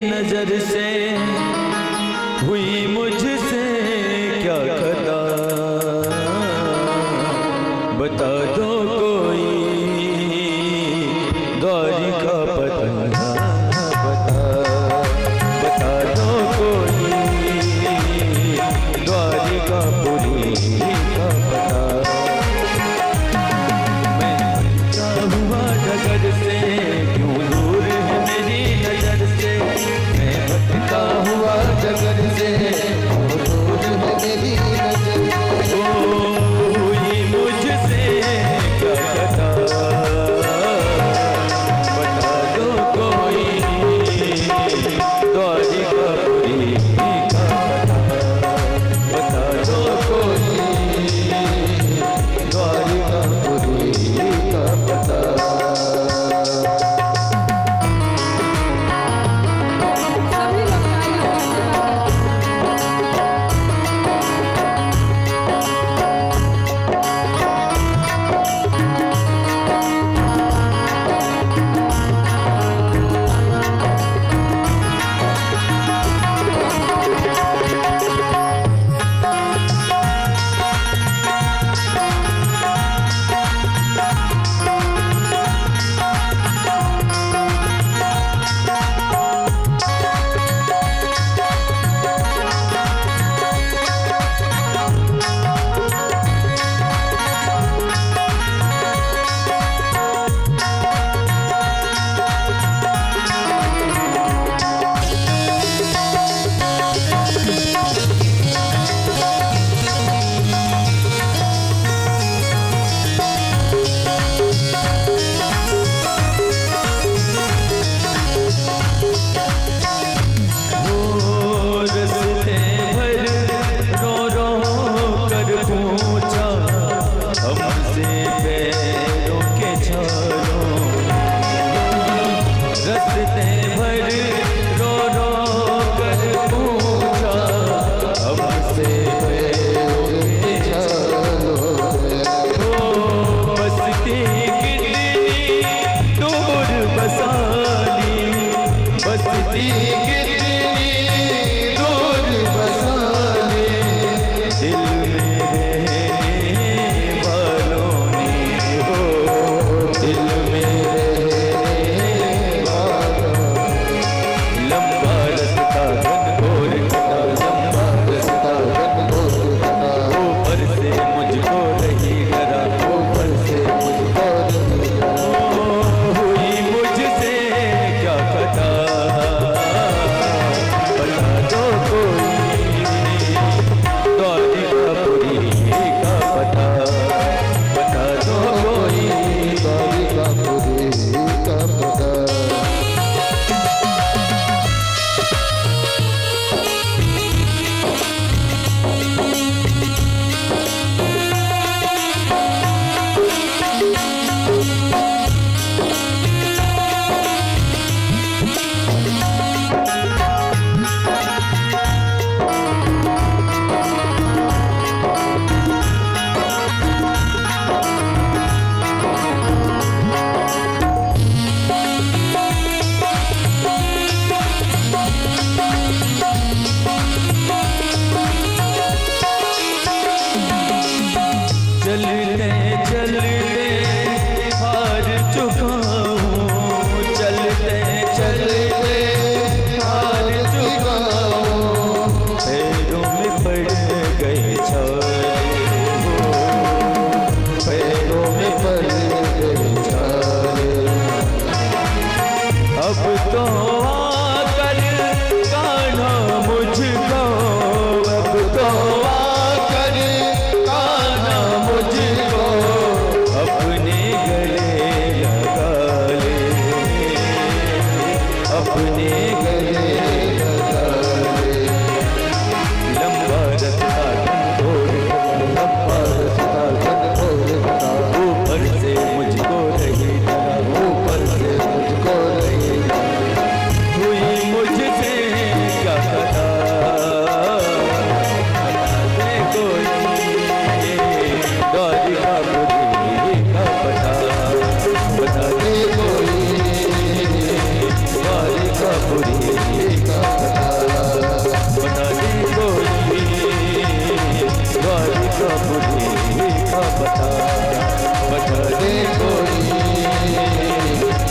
नजर से हुई मुझसे क्या खता, बता दो कोई द्वारिका पतना, बता दो कोई द्वारिका पुरी का पता। मैं हुआ जगत से क्यों दूर है मेरी नजर से, मैं भटका हुआ जगत से क्यों दूर है मेरी नजर से। हुई मुझसे क्या खता, बता दो कोई द्वारिका पुरी का पता, बता दो कोई द्वारिका पुरी का पता। का पता, बता दे कोई द्वारिकापुरी का पता, बता दे कोई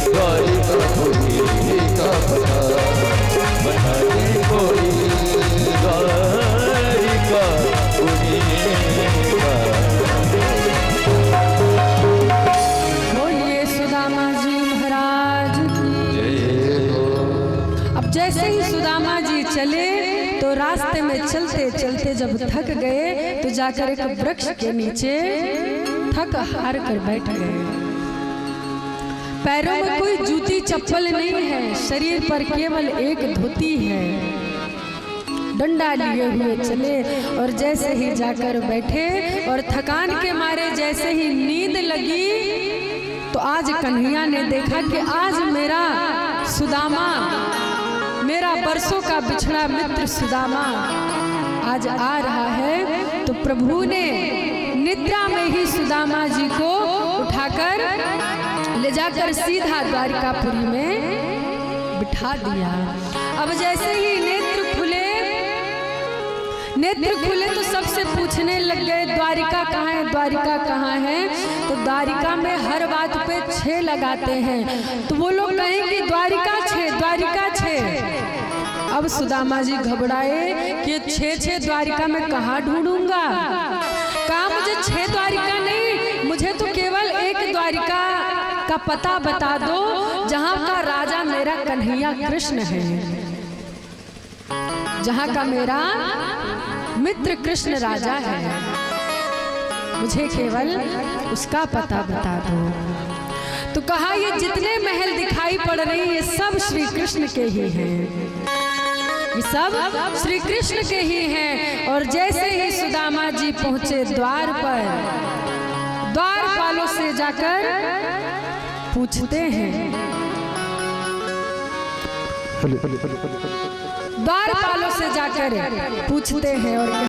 द्वारिकापुरी का पता, बता दे कोई द्वारिकापुरी का। बोलिए सुदामा जी महाराज की। अब जैसे ही सुदामा जी चले तो रास्ते में चलते चलते जब थक गए तो जाकर एक वृक्ष के नीचे थक हार कर बैठ गए। पैरों में कोई जूती चप्पल नहीं है, शरीर पर केवल एक धोती है। डंडा लिए हुए चले और जैसे ही जाकर बैठे और थकान के मारे जैसे ही नींद लगी तो आज कन्हैया ने देखा कि आज मेरा सुदामा, मेरा बरसों का बिछड़ा मित्र सुदामा आज आ रहा है। तो प्रभु ने निद्रा में ही सुदामा जी को उठाकर ले जाकर सीधा द्वारिकापुरी में बिठा दिया। अब जैसे ही नेत्र खुले तो सबसे पूछने लग गए द्वारिका कहाँ है, द्वारिका कहाँ है। तो द्वारिका में हर बात पे 6 लगाते हैं, तो वो लोग कहेंगे द्वारिका 6, द्वारिका 6। अब सुदामा जी घबराए कि 6 द्वारिका में कहाँ ढूंढूंगा। कहा मुझे 6 द्वारिका नहीं, मुझे तो केवल एक द्वारिका का पता बता दो जहाँ का राजा मेरा कन्हैया कृष्ण है, जहाँ का मेरा मित्र कृष्ण राजा है, मुझे केवल उसका पता बता दो। तो कहा ये जितने महल दिखाई पड़ रहे हैं ये सब श्री कृष्ण के ही हैं, ये सब श्री कृष्ण के ही हैं। और जैसे ही सुदामा जी पहुंचे द्वार पर, द्वारपालों से जाकर पूछते हैं, द्वारपालों से जाकर पूछते हैं और